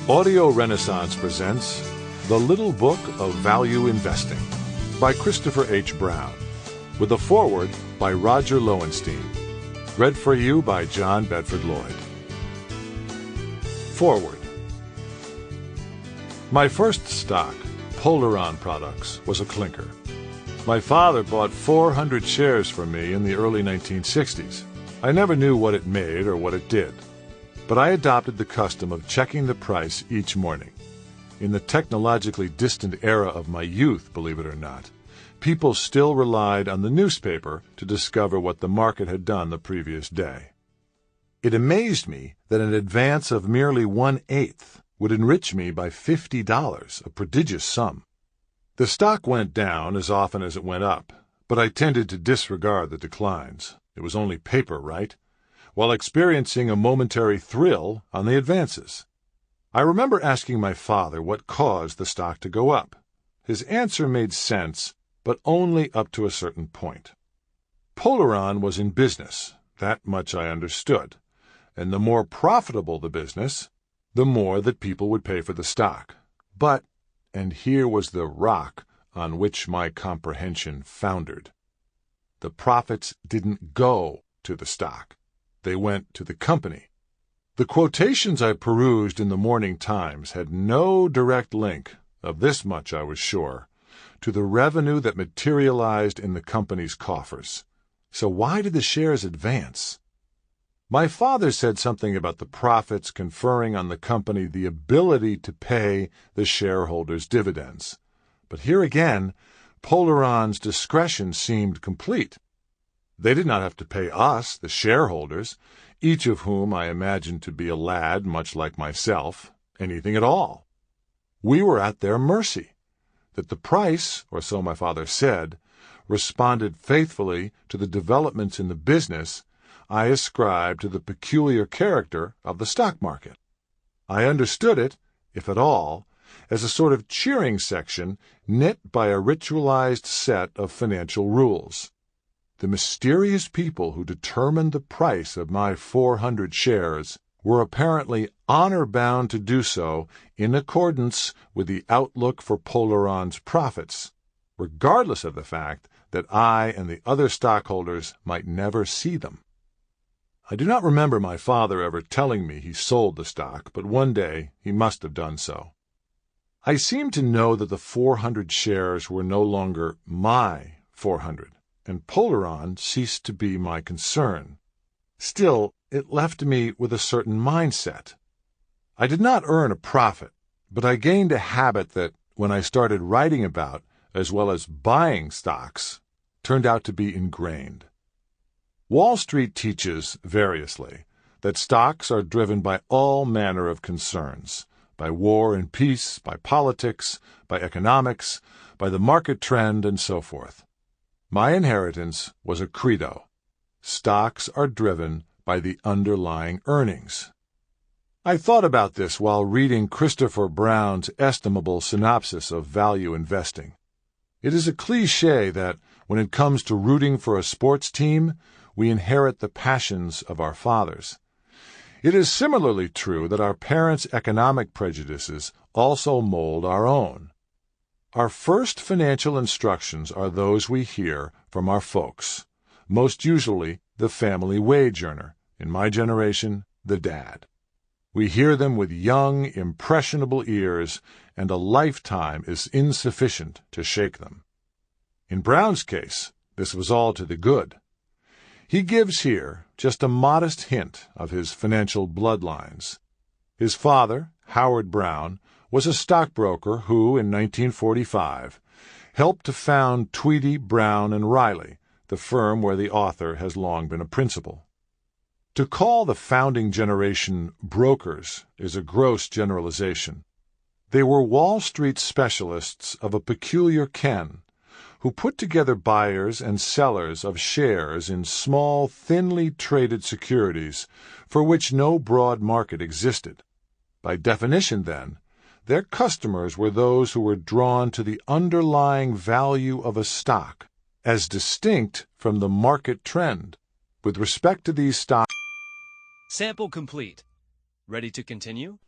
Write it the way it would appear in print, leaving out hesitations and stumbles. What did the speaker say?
Audio Renaissance presents The Little Book of Value Investing by Christopher H. Browne, with a foreword by Roger Lowenstein. Read for you by John Bedford Lloyd. Foreword. My first stock, Polaron Products, was a clinker. My father bought 400 shares from me in the early 1960s. I never knew what it made or what it did, but I adopted the custom of checking the price each morning. In the technologically distant era of my youth, believe it or not, people still relied on the newspaper to discover what the market had done the previous day. It amazed me that an advance of merely 1/8 would enrich me by $50, a prodigious sum. The stock went down as often as it went up, but I tended to disregard the declines. It was only paper, right? While experiencing a momentary thrill on the advances. I remember asking my father what caused the stock to go up. His answer made sense, but only up to a certain point. Polaron was in business, that much I understood, and the more profitable the business, the more that people would pay for the stock. But, and here was the rock on which my comprehension foundered, the profits didn't go to the stock. They went to the company. The quotations I perused in the Morning Times had no direct link, of this much I was sure, to the revenue that materialized in the company's coffers. So why did the shares advance? My father said something about the profits conferring on the company the ability to pay the shareholders dividends. But here again, Polaron's discretion seemed complete. They did not have to pay us, the shareholders, each of whom I imagined to be a lad much like myself, anything at all. We were at their mercy. That the price, or so my father said, responded faithfully to the developments in the business, I ascribed to the peculiar character of the stock market. I understood it, if at all, as a sort of cheering section knit by a ritualized set of financial rules. The mysterious people who determined the price of my 400 shares were apparently honor-bound to do so in accordance with the outlook for Polaron's profits, regardless of the fact that I and the other stockholders might never see them. I do not remember my father ever telling me he sold the stock, but one day he must have done so. I seem to know that the 400 shares were no longer my 400. And Polaron ceased to be my concern. Still, it left me with a certain mindset. I did not earn a profit, but I gained a habit that, when I started writing about, as well as buying stocks, turned out to be ingrained. Wall Street teaches, variously, that stocks are driven by all manner of concerns, by war and peace, by politics, by economics, by the market trend, and so forth. My inheritance was a credo. Stocks are driven by the underlying earnings. I thought about this while reading Christopher Browne's estimable synopsis of value investing. It is a cliché that, when it comes to rooting for a sports team, we inherit the passions of our fathers. It is similarly true that our parents' economic prejudices also mold our own. Our first financial instructions are those we hear from our folks, most usually the family wage earner, in my generation, the dad. We hear them with young, impressionable ears, and a lifetime is insufficient to shake them. In Browne's case, this was all to the good. He gives here just a modest hint of his financial bloodlines. His father, Howard Browne, was a stockbroker who, in 1945, helped to found Tweedy, Browne, and Riley, the firm where the author has long been a principal. To call the founding generation brokers is a gross generalization. They were Wall Street specialists of a peculiar ken, who put together buyers and sellers of shares in small, thinly traded securities for which no broad market existed. By definition, then, their customers were those who were drawn to the underlying value of a stock, as distinct from the market trend. With respect to these stocks, Sample complete. Ready to continue?